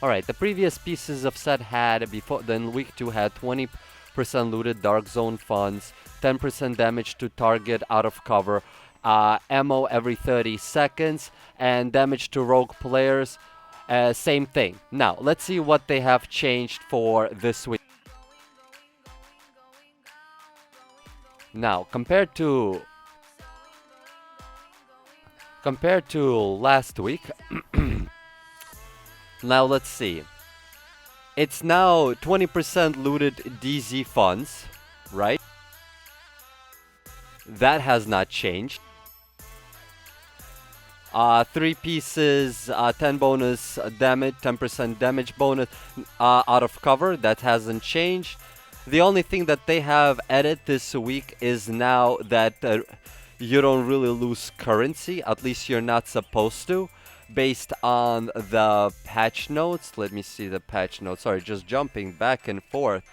Alright, the previous pieces of set had, before then week 2 had 20% looted Dark Zone funds, 10% damage to target out of cover, ammo every 30 seconds, and damage to rogue players, same thing. Now, let's see what they have changed for this week. Now, compared to last week, now let's see. It's now 20% looted DZ funds, right? That has not changed. 3 pieces, 10 bonus damage, 10% damage bonus out of cover. That hasn't changed. The only thing that they have added this week is now that you don't really lose currency. At least you're not supposed to, based on the patch notes. Let me see the patch notes. Sorry, just jumping back and forth.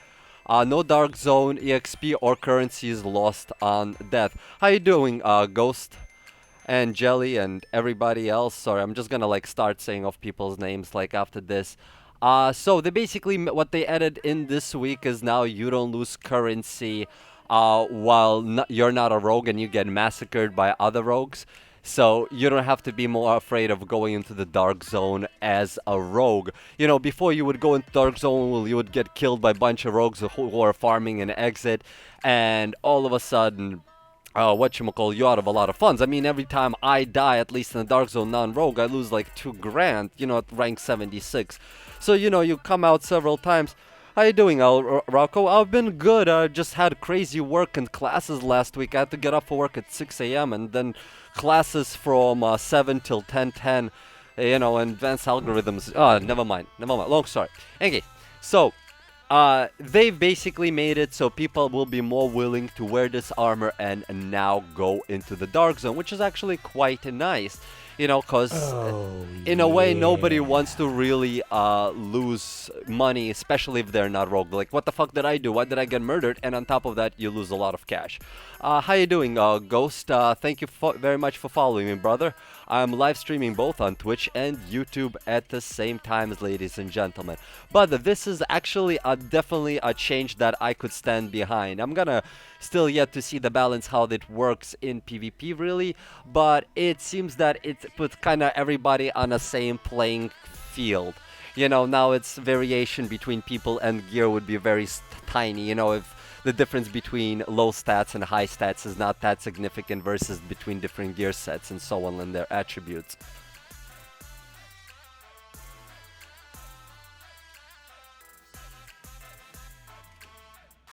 No Dark Zone, EXP, or currency is lost on death. How you doing, Ghost? And Jelly and everybody else. Sorry, I'm just gonna like start saying off people's names like after this. So they basically what they added in this week is now you don't lose currency while you're not a rogue and you get massacred by other rogues. So you don't have to be more afraid of going into the Dark Zone as a rogue. You know, before you would go into Dark Zone, well, you would get killed by a bunch of rogues who are farming an exit, and all of a sudden whatchamacall, you out of a lot of funds. I mean, every time I die, at least in the Dark Zone non-rogue, I lose like 2 grand, you know, at rank 76. So, you know, you come out several times. How you doing, Rocco? I've been good. I just had crazy work and classes last week. I had to get up for work at 6 a.m. and then classes from 7 till 10:10, you know, advanced algorithms. Never mind. Long story. Okay, so they've basically made it so people will be more willing to wear this armor and now go into the Dark Zone, which is actually quite nice. You know, because in a way, nobody wants to really lose money, especially if they're not rogue. Like, what the fuck did I do? Why did I get murdered? And on top of that, you lose a lot of cash. How you doing, Ghost? Thank you very much for following me, brother. I'm live streaming both on Twitch and YouTube at the same time, ladies and gentlemen. But this is actually definitely a change that I could stand behind. I'm gonna still yet to see the balance, how that works in PvP, really. But it seems that it puts kind of everybody on the same playing field. You know, now it's variation between people and gear would be very tiny. You know, if the difference between low stats and high stats is not that significant versus between different gear sets and so on and their attributes.